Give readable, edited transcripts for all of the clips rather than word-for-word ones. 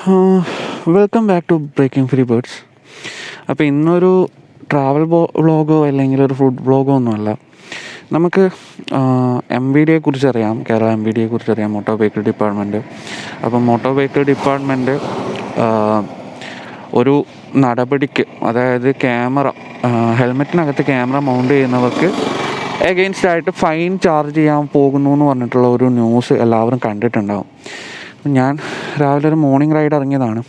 Welcome back to breaking free birds. അപ്പോൾ ഇന്നൊരു travel വ്ളോഗോ അല്ലെങ്കിൽ ഒരു ഫുഡ് വ്ളോഗോ ഒന്നുമല്ല. നമുക്ക് MVDയെ കുറിച്ചറിയാം, കേരള MVDയെ കുറിച്ചറിയാം, മോട്ടോർ വെഹിക്കിൾ ഡിപ്പാർട്ട്മെൻറ്റ്. അപ്പം മോട്ടോർ വെഹിക്കിൾ ഡിപ്പാർട്ട്മെൻറ്റ് ഒരു നടപടിക്ക്, അതായത് ഹെൽമെറ്റിനകത്ത് ക്യാമറ മൗണ്ട് ചെയ്യുന്നവർക്ക് എഗെയിൻസ്റ്റ് ആയിട്ട് ഫൈൻ ചാർജ് ചെയ്യാൻ പോകുന്നു എന്ന് പറഞ്ഞിട്ടുള്ള ഒരു ന്യൂസ് എല്ലാവരും കണ്ടിട്ടുണ്ടാകും. ഞാൻ രാവിലെ ഒരു മോർണിംഗ് റൈഡ് ഇറങ്ങിയതാണ്.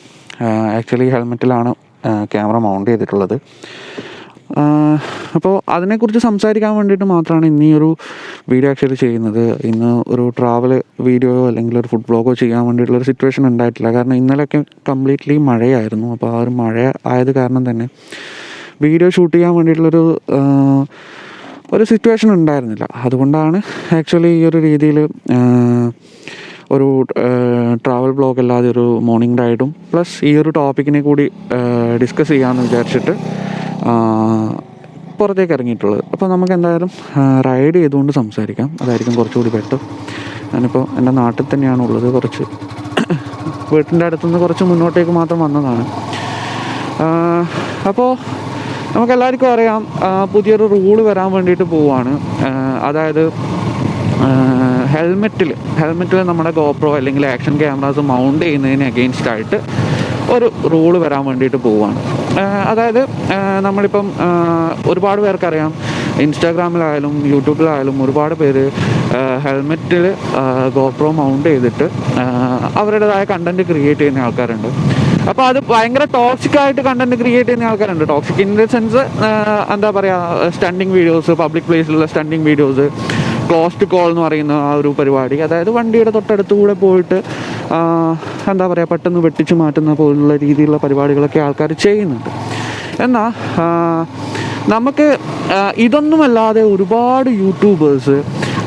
ആക്ച്വലി ഹെൽമെറ്റിലാണ് ക്യാമറ മൗണ്ട് ചെയ്തിട്ടുള്ളത്. അപ്പോൾ അതിനെക്കുറിച്ച് സംസാരിക്കാൻ വേണ്ടിയിട്ട് മാത്രമാണ് ഇന്ന് ഈ ഒരു വീഡിയോ ആക്ച്വലി ചെയ്യുന്നത്. ഇന്ന് ഒരു ട്രാവൽ വീഡിയോയോ അല്ലെങ്കിൽ ഒരു ഫുഡ് വ്ളോഗോ ചെയ്യാൻ വേണ്ടിയിട്ടുള്ളൊരു സിറ്റുവേഷൻ ഉണ്ടായിട്ടില്ല. കാരണം ഇന്നലെയൊക്കെ കംപ്ലീറ്റ്ലി മഴയായിരുന്നു. അപ്പോൾ ആ ഒരു മഴ ആയത് കാരണം തന്നെ വീഡിയോ ഷൂട്ട് ചെയ്യാൻ വേണ്ടിയിട്ടുള്ളൊരു സിറ്റുവേഷൻ ഉണ്ടായിരുന്നില്ല. അതുകൊണ്ടാണ് ആക്ച്വലി ഈ ഒരു രീതിയിൽ ഒരു ട്രാവൽ ബ്ലോഗ് അല്ലാതെ ഒരു മോർണിംഗ് റൈഡും പ്ലസ് ഈ ഒരു ടോപ്പിക്കിനെ കൂടി ഡിസ്കസ് ചെയ്യാമെന്ന് വിചാരിച്ചിട്ട് പുറത്തേക്ക് ഇറങ്ങിയിട്ടുള്ളത്. അപ്പോൾ നമുക്ക് എന്തായാലും റൈഡ് ചെയ്തുകൊണ്ട് സംസാരിക്കാം, അതായിരിക്കും കുറച്ചുകൂടി ബെറ്റർ. ഞാനിപ്പോൾ എൻ്റെ നാട്ടിൽ തന്നെയാണ് ഉള്ളത്. കുറച്ച് വീട്ടിൻ്റെ അടുത്തുനിന്ന് കുറച്ച് മുന്നോട്ടേക്ക് മാത്രം വന്നതാണ്. അപ്പോൾ നമുക്കെല്ലാവർക്കും അറിയാം, പുതിയൊരു റൂള് വരാൻ വേണ്ടിയിട്ട് പോവുകയാണ്. അതായത് ഹെൽമെറ്റിൽ നമ്മുടെ ഗോപ്രോ അല്ലെങ്കിൽ ആക്ഷൻ ക്യാമറാസ് മൗണ്ട് ചെയ്യുന്നതിന് അഗെയിൻസ്റ്റ് ആയിട്ട് ഒരു റൂള് വരാൻ വേണ്ടിയിട്ട് പോവുകയാണ്. അതായത് നമ്മളിപ്പം ഒരുപാട് പേർക്കറിയാം, ഇൻസ്റ്റാഗ്രാമിലായാലും യൂട്യൂബിലായാലും ഒരുപാട് പേര് ഹെൽമെറ്റിൽ ഗോപ്രോ മൗണ്ട് ചെയ്തിട്ട് അവരുടേതായ കണ്ടൻറ്റ് ക്രിയേറ്റ് ചെയ്യുന്ന ആൾക്കാരുണ്ട്. അപ്പോൾ അത് ഭയങ്കര ടോക്സിക്കായിട്ട് കണ്ടൻറ്റ് ക്രിയേറ്റ് ചെയ്യുന്ന ആൾക്കാരുണ്ട്. ടോക്സിക് ഇൻ ദ സെൻസ് എന്താ പറയുക, സ്റ്റണ്ടിങ് വീഡിയോസ്, പബ്ലിക് പ്ലേസിലുള്ള സ്റ്റണ്ടിങ് വീഡിയോസ്, ക്ലോസ്ഡ് കോൾ എന്ന് പറയുന്ന ആ ഒരു പരിപാടി, അതായത് വണ്ടിയുടെ തൊട്ടടുത്തുകൂടെ പോയിട്ട് എന്താ പറയുക, പെട്ടെന്ന് വെട്ടിച്ച് മാറ്റുന്ന പോലുള്ള രീതിയിലുള്ള പരിപാടികളൊക്കെ ആൾക്കാർ ചെയ്യുന്നുണ്ട്. എന്നാൽ നമുക്ക് ഇതൊന്നുമല്ലാതെ ഒരുപാട് യൂട്യൂബേഴ്സ്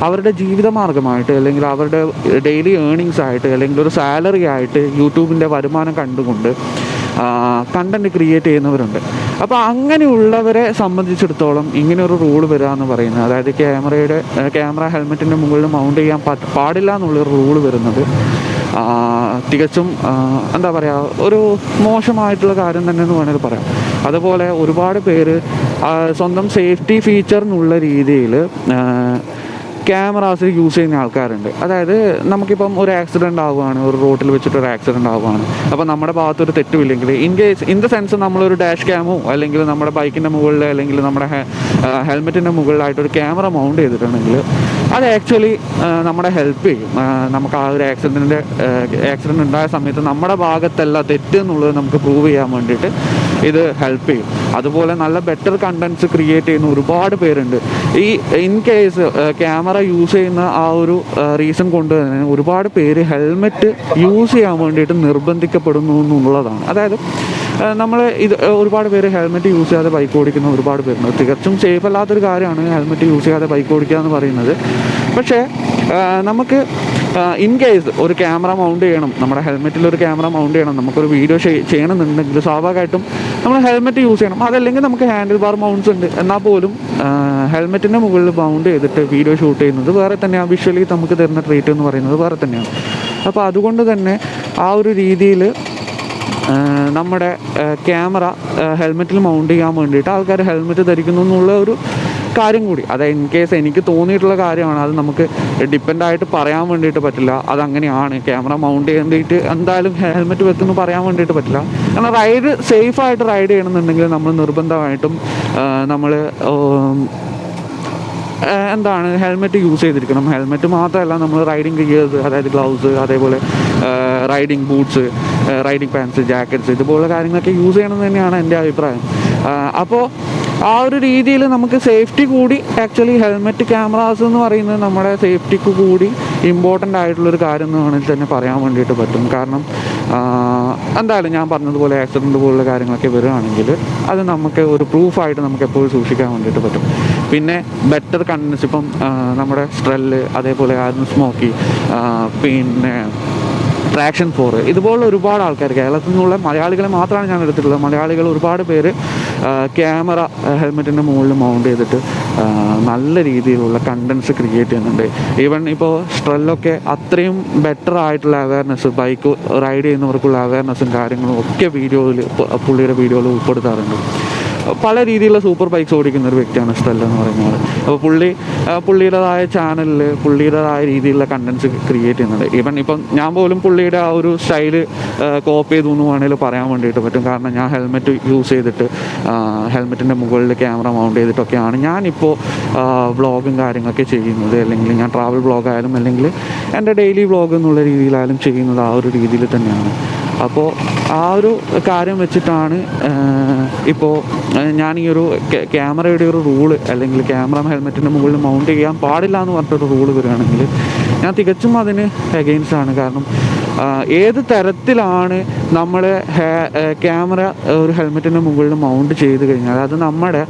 അവരുടെ ജീവിതമാർഗമായിട്ട് അല്ലെങ്കിൽ അവരുടെ ഡെയിലി ഏണിങ്സ് ആയിട്ട് അല്ലെങ്കിൽ ഒരു സാലറി ആയിട്ട് യൂട്യൂബിൻ്റെ വരുമാനം കണ്ടുകൊണ്ട് കണ്ടൻറ്റ് ക്രിയേറ്റ് ചെയ്യുന്നവരുണ്ട്. അപ്പോൾ അങ്ങനെയുള്ളവരെ സംബന്ധിച്ചിടത്തോളം ഇങ്ങനെ ഒരു റൂള് വരിക എന്ന് പറയുന്നത്, അതായത് ക്യാമറ ഹെൽമെറ്റിൻ്റെ മുകളിൽ മൗണ്ട് ചെയ്യാൻ പാടില്ല എന്നുള്ളൊരു റൂള് വരുന്നത് തികച്ചും എന്താ പറയുക, ഒരു മോശമായിട്ടുള്ള കാര്യം തന്നെ എന്ന് വേണമെങ്കിൽ പറയാം. അതുപോലെ ഒരുപാട് പേര് സ്വന്തം സേഫ്റ്റി ഫീച്ചർ എന്നുള്ള രീതിയിൽ ക്യാമറാസ് യൂസ് ചെയ്യുന്ന ആൾക്കാരുണ്ട്. അതായത് നമുക്കിപ്പം ഒരു ആക്സിഡൻ്റ് ആവുകയാണ്, ഒരു റോഡിൽ വെച്ചിട്ട് ഒരു ആക്സിഡൻ്റ് ആവുകയാണ്. അപ്പോൾ നമ്മുടെ ഭാഗത്തൊരു തെറ്റുമില്ലെങ്കിൽ ഇൻ ദ സെൻസ് നമ്മളൊരു ഡാഷ് ക്യാമോ അല്ലെങ്കിൽ നമ്മുടെ ബൈക്കിൻ്റെ മുകളിൽ അല്ലെങ്കിൽ നമ്മുടെ ഹെൽമെറ്റിൻ്റെ മുകളിലായിട്ടൊരു ക്യാമറ മൗണ്ട് ചെയ്തിട്ടുണ്ടെങ്കിൽ അത് ആക്ച്വലി നമ്മളെ ഹെൽപ്പ് ചെയ്യും. നമുക്ക് ആ ഒരു ആക്സിഡൻറ്റ് ഉണ്ടായ സമയത്ത് നമ്മുടെ ഭാഗത്തല്ല തെറ്റ് എന്നുള്ളത് നമുക്ക് പ്രൂവ് ചെയ്യാൻ വേണ്ടിയിട്ട് ഇത് ഹെൽപ്പ് ചെയ്യും. അതുപോലെ നല്ല ബെറ്റർ കണ്ടൻറ്റ്സ് ക്രിയേറ്റ് ചെയ്യുന്ന ഒരുപാട് പേരുണ്ട്. ഇൻ കേസ് ക്യാമറ യൂസ് ചെയ്യുന്ന ആ ഒരു റീസൺ കൊണ്ട് തന്നെ ഒരുപാട് പേര് ഹെൽമെറ്റ് യൂസ് ചെയ്യാൻ വേണ്ടിയിട്ട് നിർബന്ധിക്കപ്പെടുന്നു എന്നുള്ളതാണ്. അതായത് ഒരുപാട് പേര് ഹെൽമെറ്റ് യൂസ് ചെയ്യാതെ ബൈക്ക് ഓടിക്കുന്ന ഒരുപാട് പേരുണ്ട്. തികച്ചും സേഫ് അല്ലാത്തൊരു കാര്യമാണ് ഹെൽമെറ്റ് യൂസ് ചെയ്യാതെ ബൈക്ക് ഓടിക്കുക എന്ന് പറയുന്നത്. പക്ഷേ നമുക്ക് ഇൻ കേസ് ഒരു ക്യാമറ മൗണ്ട് ചെയ്യണം, നമ്മുടെ ഹെൽമെറ്റിൽ ഒരു ക്യാമറ മൗണ്ട് ചെയ്യണം, നമുക്കൊരു വീഡിയോ ചെയ്യണമെന്നുണ്ടെങ്കിൽ സ്വാഭാവികമായിട്ടും നമ്മൾ ഹെൽമെറ്റ് യൂസ് ചെയ്യണം. അതല്ലെങ്കിൽ നമുക്ക് ഹാൻഡിൽ ബാർ മൗണ്ട്സ് ഉണ്ട്, എന്നാൽ പോലും ഹെൽമെറ്റിൻ്റെ മുകളിൽ മൗണ്ട് ചെയ്തിട്ട് വീഡിയോ ഷൂട്ട് ചെയ്യുന്നത് വേറെ തന്നെയാണ്. വിഷ്വലി നമുക്ക് തരുന്ന ട്രീറ്റ് എന്ന് പറയുന്നത് വേറെ തന്നെയാണ്. അപ്പോൾ അതുകൊണ്ട് തന്നെ ആ ഒരു രീതിയിൽ നമ്മുടെ ക്യാമറ ഹെൽമെറ്റിൽ മൗണ്ട് ചെയ്യാൻ വേണ്ടിയിട്ട് ആൾക്കാർ ഹെൽമെറ്റ് ധരിക്കുന്നു എന്നുള്ള ഒരു കാര്യം കൂടി, അത് ഇൻ കേസ് എനിക്ക് തോന്നിയിട്ടുള്ള കാര്യമാണ്. അത് നമുക്ക് ഡിപ്പെൻഡായിട്ട് പറയാൻ വേണ്ടിയിട്ട് പറ്റില്ല. അതങ്ങനെയാണ്, ക്യാമറ മൗണ്ട് ചെയ്തിട്ട് എന്തായാലും ഹെൽമെറ്റ് വെക്കുന്നു പറയാൻ വേണ്ടിയിട്ട് പറ്റില്ല. കാരണം സേഫായിട്ട് റൈഡ് ചെയ്യണമെന്നുണ്ടെങ്കിൽ നമ്മൾ നിർബന്ധമായിട്ടും നമ്മൾ ഹെൽമെറ്റ് യൂസ് ചെയ്തിരിക്കണം. ഹെൽമെറ്റ് മാത്രമല്ല, നമ്മൾ റൈഡിങ് ഗിയേഴ്സ്, അതായത് ഗ്ലൗസ്, അതേപോലെ riding boots, riding pants, jackets, ഇതുപോലുള്ള കാര്യങ്ങളൊക്കെ യൂസ് ചെയ്യണമെന്ന് തന്നെയാണ് എൻ്റെ അഭിപ്രായം. അപ്പോൾ ആ ഒരു രീതിയിൽ നമുക്ക് സേഫ്റ്റി കൂടി, ആക്ച്വലി ഹെൽമെറ്റ് ക്യാമറാസ് എന്ന് പറയുന്നത് നമ്മുടെ സേഫ്റ്റിക്ക് കൂടി ഇമ്പോർട്ടൻ്റ് ആയിട്ടുള്ളൊരു കാര്യം എന്ന് വേണമെങ്കിൽ തന്നെ പറയാൻ വേണ്ടിയിട്ട് പറ്റും. കാരണം എന്തായാലും ഞാൻ പറഞ്ഞതുപോലെ ആക്സിഡൻറ്റ് പോലുള്ള കാര്യങ്ങളൊക്കെ വരികയാണെങ്കിൽ അത് നമുക്ക് ഒരു പ്രൂഫായിട്ട് നമുക്ക് എപ്പോഴും സൂക്ഷിക്കാൻ വേണ്ടിയിട്ട് പറ്റും. പിന്നെ ബെറ്റർ കണ്ടൻസ്, ഇപ്പം നമ്മുടെ സ്ട്രെല്ല്, അതേപോലെ സ്മോക്കി, പിന്നെ ട്രാക്ഷൻ 4, ഇതുപോലുള്ള ഒരുപാട് ആൾക്കാർ, കേരളത്തിൽ നിന്നുള്ള മലയാളികളെ മാത്രമാണ് ഞാൻ എടുത്തിട്ടുള്ളത്. മലയാളികൾ ഒരുപാട് പേര് ക്യാമറ ഹെൽമെറ്റിൻ്റെ മുകളിൽ മൗണ്ട് ചെയ്തിട്ട് നല്ല രീതിയിലുള്ള കണ്ടൻസ് ക്രിയേറ്റ് ചെയ്യുന്നുണ്ട്. ഈവൻ ഇപ്പോൾ സ്ട്രെല്ലൊക്കെ അത്രയും ബെറ്റർ ആയിട്ടുള്ള അവയർനെസ്, ബൈക്ക് റൈഡ് ചെയ്യുന്നവർക്കുള്ള അവയർനെസ്സും കാര്യങ്ങളും ഒക്കെ പുള്ളിയുടെ വീഡിയോയിൽ ഉൾപ്പെടുത്താറുണ്ട്. പല രീതിയിലുള്ള സൂപ്പർ ബൈക്സ് ഓടിക്കുന്ന ഒരു വ്യക്തിയാണ് സ്ട്രെല്ല എന്ന് പറയുന്നത്. അപ്പോൾ പുള്ളിയുടേതായ ചാനലിൽ പുള്ളിയുടേതായ രീതിയിലുള്ള കണ്ടൻസ് ക്രിയേറ്റ് ചെയ്യുന്നുണ്ട്. ഇപ്പം ഞാൻ പോലും പുള്ളിയുടെ ആ ഒരു സ്റ്റൈല് കോപ്പി ചെയ്തു എന്ന് വേണമെങ്കിൽ പറയാൻ വേണ്ടിയിട്ട് പറ്റും. കാരണം ഞാൻ ഹെൽമെറ്റ് യൂസ് ചെയ്തിട്ട് ഹെൽമെറ്റിൻ്റെ മുകളിൽ ക്യാമറ മൗണ്ട് ചെയ്തിട്ടൊക്കെയാണ് ഞാനിപ്പോൾ വ്ളോഗും കാര്യങ്ങളൊക്കെ ചെയ്യുന്നത്. അല്ലെങ്കിൽ ഞാൻ ട്രാവൽ വ്ളോഗായാലും അല്ലെങ്കിൽ എൻ്റെ ഡെയിലി വ്ളോഗ് എന്നുള്ള രീതിയിലായാലും ചെയ്യുന്നത് ആ ഒരു രീതിയിൽ തന്നെയാണ്. അപ്പോൾ ആ ഒരു കാര്യം വെച്ചിട്ടാണ് ഇപ്പോൾ ഞാൻ ഈ ഒരു ക്യാമറയുടെ ഒരു റൂള്, അല്ലെങ്കിൽ ക്യാമറ ഹെൽമെറ്റിൻ്റെ മുകളിൽ മൗണ്ട് ചെയ്യാൻ പാടില്ല എന്ന് പറഞ്ഞിട്ടൊരു റൂള് വരികയാണെങ്കിൽ ഞാൻ തികച്ചും അതിന് എഗെയിൻസ്റ്റ് ആണ്. കാരണം ഏത് തരത്തിലാണ് നമ്മൾ ക്യാമറ ഒരു ഹെൽമെറ്റിൻ്റെ മുകളിൽ മൗണ്ട് ചെയ്ത് കഴിഞ്ഞാൽ അത് നമ്മുടെ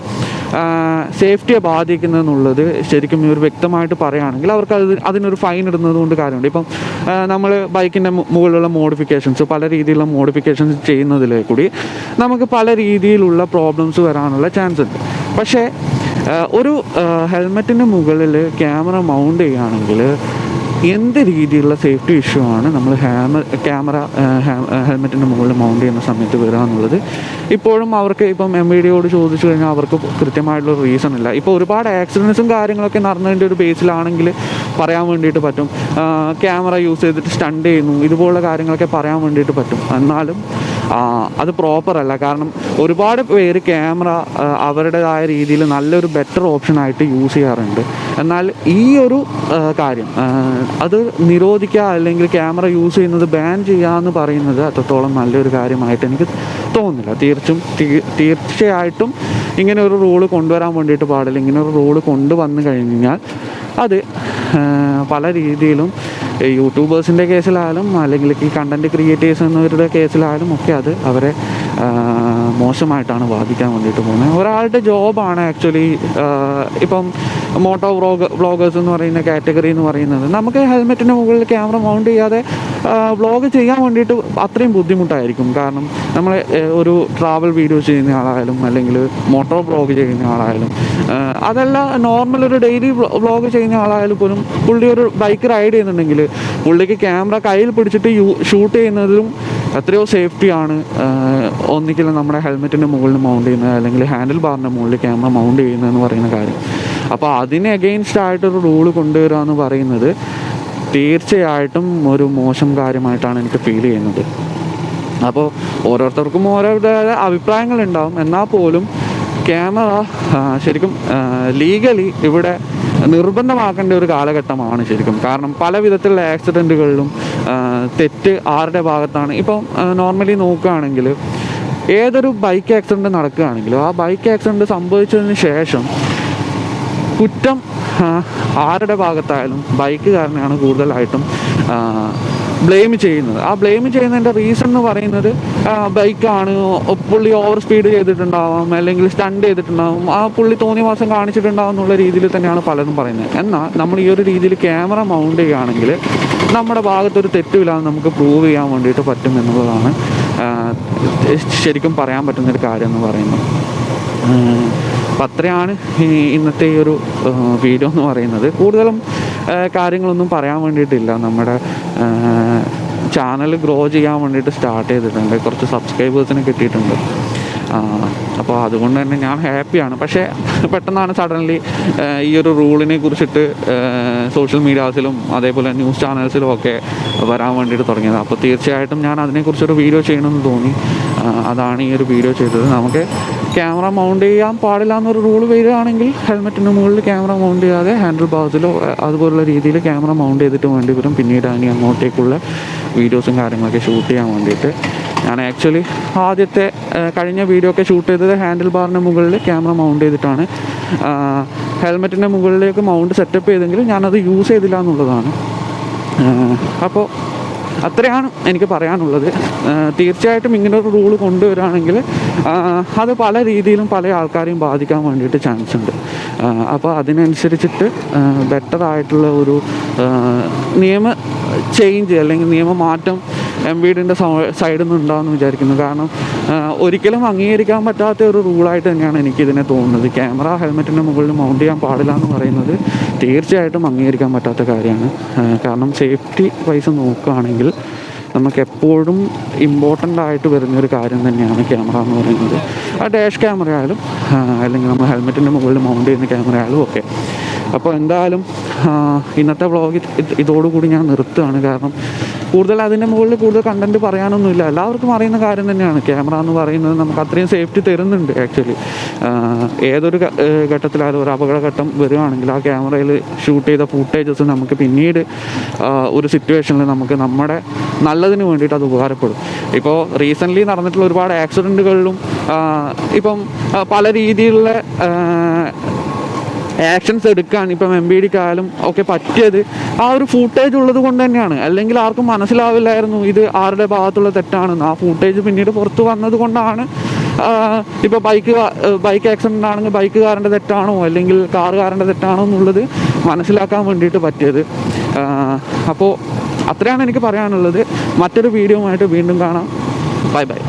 സേഫ്റ്റിയെ ബാധിക്കുന്നതെന്നുള്ളത് ശരിക്കും ഒരു വ്യക്തമായിട്ട് പറയുകയാണെങ്കിൽ അവർക്ക് അതിനൊരു ഫൈൻ ഇടുന്നത് കൊണ്ട് കാര്യമുണ്ട്. ഇപ്പം നമ്മൾ ബൈക്കിൻ്റെ മുകളിലുള്ള മോഡിഫിക്കേഷൻസ്, പല രീതിയിലുള്ള മോഡിഫിക്കേഷൻസ് ചെയ്യുന്നതിൽ കൂടി നമുക്ക് പല രീതിയിലുള്ള പ്രോബ്ലംസ് വരാനുള്ള ചാൻസ് ഉണ്ട്. പക്ഷേ ഒരു ഹെൽമെറ്റിൻ്റെ മുകളിൽ ക്യാമറ മൗണ്ട് ചെയ്യുകയാണെങ്കിൽ എന്ത് രീതിയിലുള്ള സേഫ്റ്റി ഇഷ്യൂ ആണ് നമ്മൾ ക്യാമറ ഹെൽമെറ്റിൻ്റെ മുകളിൽ മൗണ്ട് ചെയ്യുന്ന സമയത്ത് വരിക എന്നുള്ളത് ഇപ്പോഴും അവർക്ക് ഇപ്പം MVDയോട് ചോദിച്ചു കഴിഞ്ഞാൽ അവർക്ക് കൃത്യമായിട്ടുള്ള റീസൺ ഇല്ല. ഇപ്പോൾ ഒരുപാട് ആക്സിഡൻസും കാര്യങ്ങളൊക്കെ നടന്നതിൻ്റെ ഒരു ബേസിലാണെങ്കിൽ പറയാൻ വേണ്ടിയിട്ട് പറ്റും. ക്യാമറ യൂസ് ചെയ്തിട്ട് സ്റ്റണ്ട് ചെയ്യുന്നു, ഇതുപോലുള്ള കാര്യങ്ങളൊക്കെ പറയാൻ വേണ്ടിയിട്ട് പറ്റും. എന്നാലും അത് പ്രോപ്പറല്ല. കാരണം ഒരുപാട് പേര് ക്യാമറ അവരുടേതായ രീതിയിൽ നല്ലൊരു ബെറ്റർ ഓപ്ഷനായിട്ട് യൂസ് ചെയ്യാറുണ്ട്. എന്നാൽ ഈ ഒരു കാര്യം അത് നിരോധിക്കുക അല്ലെങ്കിൽ ക്യാമറ യൂസ് ചെയ്യുന്നത് ബാൻ ചെയ്യുക എന്ന് പറയുന്നത് അത്രത്തോളം നല്ലൊരു കാര്യമായിട്ട് എനിക്ക് തോന്നുന്നില്ല. തീർച്ചയായിട്ടും ഇങ്ങനെ ഒരു റൂള് കൊണ്ടുവരാൻ വേണ്ടിയിട്ട് പാടില്ല. ഇങ്ങനെ ഒരു റൂള് കൊണ്ടുവന്നു കഴിഞ്ഞാൽ അത് പല രീതിയിലും യൂട്യൂബേഴ്സിൻ്റെ കേസിലായാലും അല്ലെങ്കിൽ ഈ കണ്ടൻറ്റ് ക്രിയേറ്റേഴ്സ് എന്നവരുടെ കേസിലായാലും ഒക്കെ അത് അവരെ മോശമായിട്ടാണ് ബാധിക്കാൻ വേണ്ടിയിട്ട് പോകുന്നത്. ഒരാളുടെ ജോബാണ് ആക്ച്വലി ഇപ്പം മോട്ടോ വ്ളോഗേഴ്സ് എന്ന് പറയുന്ന കാറ്റഗറി എന്ന് പറയുന്നത്. നമുക്ക് ഹെൽമെറ്റിൻ്റെ മുകളിൽ ക്യാമറ മൗണ്ട് ചെയ്യാതെ വ്ളോഗ് ചെയ്യാൻ വേണ്ടിയിട്ട് അത്രയും ബുദ്ധിമുട്ടായിരിക്കും. കാരണം നമ്മൾ ഒരു ട്രാവൽ വീഡിയോ ചെയ്യുന്ന ആളായാലും അല്ലെങ്കിൽ മോട്ടോ വ്ളോഗ് ചെയ്യുന്ന ആളായാലും അതല്ല നോർമൽ ഒരു ഡെയിലി വ്ളോഗ് ചെയ്യുന്ന ആളായാലും പോലും പുള്ളി ഒരു ബൈക്ക് റൈഡ് ചെയ്യുന്നുണ്ടെങ്കിൽ പുള്ളിക്ക് ക്യാമറ കയ്യിൽ പിടിച്ചിട്ട് ഷൂട്ട് ചെയ്യുന്നതിലും എത്രയോ സേഫ്റ്റിയാണ് ഒന്നിക്കലും നമ്മുടെ ഹെൽമെറ്റിൻ്റെ മുകളിൽ മൗണ്ട് ചെയ്യുന്നത് അല്ലെങ്കിൽ ഹാൻഡിൽ ബാറിൻ്റെ മുകളിൽ ക്യാമറ മൗണ്ട് ചെയ്യുന്നതെന്ന് പറയുന്ന കാര്യം. അപ്പോൾ അതിന് എഗെയിൻസ്റ്റ് ആയിട്ടൊരു റൂള് കൊണ്ടുവരിക എന്ന് പറയുന്നത് തീർച്ചയായിട്ടും ഒരു മോശം കാര്യമായിട്ടാണ് എനിക്ക് ഫീൽ ചെയ്യുന്നത്. അപ്പോൾ ഓരോരുത്തർക്കും ഓരോരുത്തരുടെ അഭിപ്രായങ്ങളുണ്ടാവും. എന്നാൽ പോലും ക്യാമറ ശരിക്കും ലീഗലി ഇവിടെ നിർബന്ധമാക്കേണ്ട ഒരു കാലഘട്ടമാണ് ശരിക്കും. കാരണം പല വിധത്തിലുള്ള ആക്സിഡൻറ്റുകളിലും തെറ്റ് ആരുടെ ഭാഗത്താണ്. ഇപ്പം നോർമലി നോക്കുകയാണെങ്കിൽ ഏതൊരു ബൈക്ക് ആക്സിഡൻറ്റ് നടക്കുകയാണെങ്കിലും ആ ബൈക്ക് ആക്സിഡൻറ്റ് സംഭവിച്ചതിന് ശേഷം കുറ്റം ആരുടെ ഭാഗത്തായാലും ബൈക്കുകാരനെയാണ് കൂടുതലായിട്ടും ബ്ലെയിം ചെയ്യുന്നത്. ആ ബ്ലെയിം ചെയ്യുന്നതിൻ്റെ റീസൺ എന്ന് പറയുന്നത് ബൈക്കാണ്, പുള്ളി ഓവർ സ്പീഡ് ചെയ്തിട്ടുണ്ടാവാം അല്ലെങ്കിൽ സ്റ്റണ്ട് ചെയ്തിട്ടുണ്ടാവും, ആ പുള്ളി തോന്നിവാസം കാണിച്ചിട്ടുണ്ടാവും എന്നുള്ള രീതിയിൽ തന്നെയാണ് പലരും പറയുന്നത്. എന്നാൽ നമ്മൾ ഈ ഒരു രീതിയിൽ ക്യാമറ മൗണ്ട് ചെയ്യുകയാണെങ്കിൽ നമ്മുടെ ഭാഗത്തൊരു തെറ്റുമില്ലാതെ നമുക്ക് പ്രൂവ് ചെയ്യാൻ വേണ്ടിയിട്ട് പറ്റും എന്നുള്ളതാണ് ശരിക്കും പറയാൻ പറ്റുന്നൊരു കാര്യം എന്ന് പറയുന്നത്. അപ്പം അത്രയാണ് ഇന്നത്തെ ഈ ഒരു വീഡിയോ എന്ന് പറയുന്നത്. കൂടുതലും കാര്യങ്ങളൊന്നും പറയാൻ വേണ്ടിയിട്ടില്ല. നമ്മുടെ ചാനൽ ഗ്രോ ചെയ്യാൻ വേണ്ടിയിട്ട് സ്റ്റാർട്ട് ചെയ്തിട്ടുണ്ട്, കുറച്ച് സബ്സ്ക്രൈബേഴ്സിനെ കിട്ടിയിട്ടുണ്ട്. അപ്പോൾ അതുകൊണ്ട് തന്നെ ഞാൻ ഹാപ്പിയാണ്. പക്ഷേ പെട്ടെന്നാണ് സഡൻലി ഈ ഒരു റൂളിനെ കുറിച്ചിട്ട് സോഷ്യൽ മീഡിയാസിലും അതേപോലെ ന്യൂസ് ചാനൽസിലും ഒക്കെ വരാൻ വേണ്ടിയിട്ട് തുടങ്ങിയത്. അപ്പോൾ തീർച്ചയായിട്ടും ഞാൻ അതിനെക്കുറിച്ചൊരു വീഡിയോ ചെയ്യണമെന്ന് തോന്നി. അതാണ് ഈ ഒരു വീഡിയോ ചെയ്തത്. നമുക്ക് ക്യാമറ മൗണ്ട് ചെയ്യാൻ പാടില്ല എന്നൊരു റൂൾ വരികയാണെങ്കിൽ ഹെൽമെറ്റിൻ്റെ മുകളിൽ ക്യാമറ മൗണ്ട് ചെയ്യാതെ ഹാൻഡിൽ ബാസിലോ അതുപോലുള്ള രീതിയിൽ ക്യാമറ മൗണ്ട് ചെയ്തിട്ട് വേണ്ടി വരും പിന്നീട് ഇനി അങ്ങോട്ടേക്കുള്ള വീഡിയോസും കാര്യങ്ങളൊക്കെ ഷൂട്ട് ചെയ്യാൻ വേണ്ടിയിട്ട്. ഞാൻ ആക്ച്വലി ആദ്യത്തെ കഴിഞ്ഞ വീഡിയോ ഒക്കെ ഷൂട്ട് ചെയ്തത് ഹാൻഡിൽ ബാറിൻ്റെ മുകളിൽ ക്യാമറ മൗണ്ട് ചെയ്തിട്ടാണ്. ഹെൽമെറ്റിൻ്റെ മുകളിലേക്ക് മൗണ്ട് സെറ്റപ്പ് ചെയ്തെങ്കിലും ഞാനത് യൂസ് ചെയ്തില്ല എന്നുള്ളതാണ്. അപ്പോൾ അത്രയാണ് എനിക്ക് പറയാനുള്ളത്. തീർച്ചയായിട്ടും ഇങ്ങനൊരു റൂള് കൊണ്ടുവരികയാണെങ്കിൽ അത് പല രീതിയിലും പല ആൾക്കാരെയും ബാധിക്കാൻ വേണ്ടിയിട്ട് ചാൻസ് ഉണ്ട്. അപ്പോൾ അതിനനുസരിച്ചിട്ട് ബെറ്ററായിട്ടുള്ള ഒരു നിയമ ചേഞ്ച് അല്ലെങ്കിൽ നിയമമാറ്റം MVDൻ്റെ സൈഡിൽ നിന്ന് ഉണ്ടാകുമെന്ന് വിചാരിക്കുന്നു. കാരണം ഒരിക്കലും അംഗീകരിക്കാൻ പറ്റാത്ത ഒരു റൂളായിട്ട് തന്നെയാണ് എനിക്കിതിനെ തോന്നുന്നത്. ക്യാമറ ഹെൽമെറ്റിൻ്റെ മുകളിൽ മൗണ്ട് ചെയ്യാൻ പാടില്ല എന്ന് പറയുന്നത് തീർച്ചയായിട്ടും അംഗീകരിക്കാൻ പറ്റാത്ത കാര്യമാണ്. കാരണം സേഫ്റ്റി വൈസ് നോക്കുകയാണെങ്കിൽ നമുക്കെപ്പോഴും ഇമ്പോർട്ടൻ്റ് ആയിട്ട് വരുന്നൊരു കാര്യം തന്നെയാണ് ക്യാമറ എന്ന് പറയുന്നത്. ആ ഡാഷ് ക്യാമറ ആയാലും അല്ലെങ്കിൽ നമ്മൾ ഹെൽമെറ്റിൻ്റെ മുകളിൽ മൗണ്ട് ചെയ്യുന്ന ക്യാമറ ആയാലും ഓക്കെ. അപ്പോൾ എന്തായാലും ഇന്നത്തെ വ്ളോഗ് ഇതോടുകൂടി ഞാൻ നിർത്തുകയാണ്. കാരണം കൂടുതൽ അതിൻ്റെ മുകളിൽ കൂടുതൽ കണ്ടൻറ്റ് പറയാനൊന്നുമില്ല. എല്ലാവർക്കും അറിയുന്ന കാര്യം തന്നെയാണ് ക്യാമറ എന്ന് പറയുന്നത്. നമുക്ക് അത്രയും സേഫ്റ്റി തരുന്നുണ്ട്. ആക്ച്വലി ഏതൊരു ഘട്ടത്തിലായാലും ഒരു അപകടഘട്ടം വരികയാണെങ്കിൽ ആ ക്യാമറയിൽ ഷൂട്ട് ചെയ്ത ഫൂട്ടേജസ് നമുക്ക് പിന്നീട് ഒരു സിറ്റുവേഷനിൽ നമുക്ക് നമ്മുടെ നല്ലതിന് വേണ്ടിയിട്ട് അത് ഉപകാരപ്പെടും. ഇപ്പോൾ റീസെൻ്റ്ലി നടന്നിട്ടുള്ള ഒരുപാട് ആക്സിഡൻറ്റുകളിലും ഇപ്പം പല രീതിയിലുള്ള ആക്ഷൻസ് എടുക്കാൻ ഇപ്പം MVDക്കായാലും ഒക്കെ പറ്റിയത് ആ ഒരു ഫൂട്ടേജ് ഉള്ളത് കൊണ്ട് തന്നെയാണ്. അല്ലെങ്കിൽ ആർക്കും മനസ്സിലാവില്ലായിരുന്നു ഇത് ആരുടെ ഭാഗത്തുള്ള തെറ്റാണെന്ന്. ആ ഫൂട്ടേജ് പിന്നീട് പുറത്ത് വന്നത് കൊണ്ടാണ് ഇപ്പോൾ ബൈക്ക് ആക്സിഡൻ്റ് ആണെങ്കിൽ ബൈക്കുകാരൻ്റെ തെറ്റാണോ അല്ലെങ്കിൽ കാറുകാരൻ്റെ തെറ്റാണോ എന്നുള്ളത് മനസ്സിലാക്കാൻ വേണ്ടിയിട്ട് പറ്റിയത്. അപ്പോൾ അത്രയാണ് എനിക്ക് പറയാനുള്ളത്. മറ്റൊരു വീഡിയോ ആയിട്ട് വീണ്ടും കാണാം. Bye bye.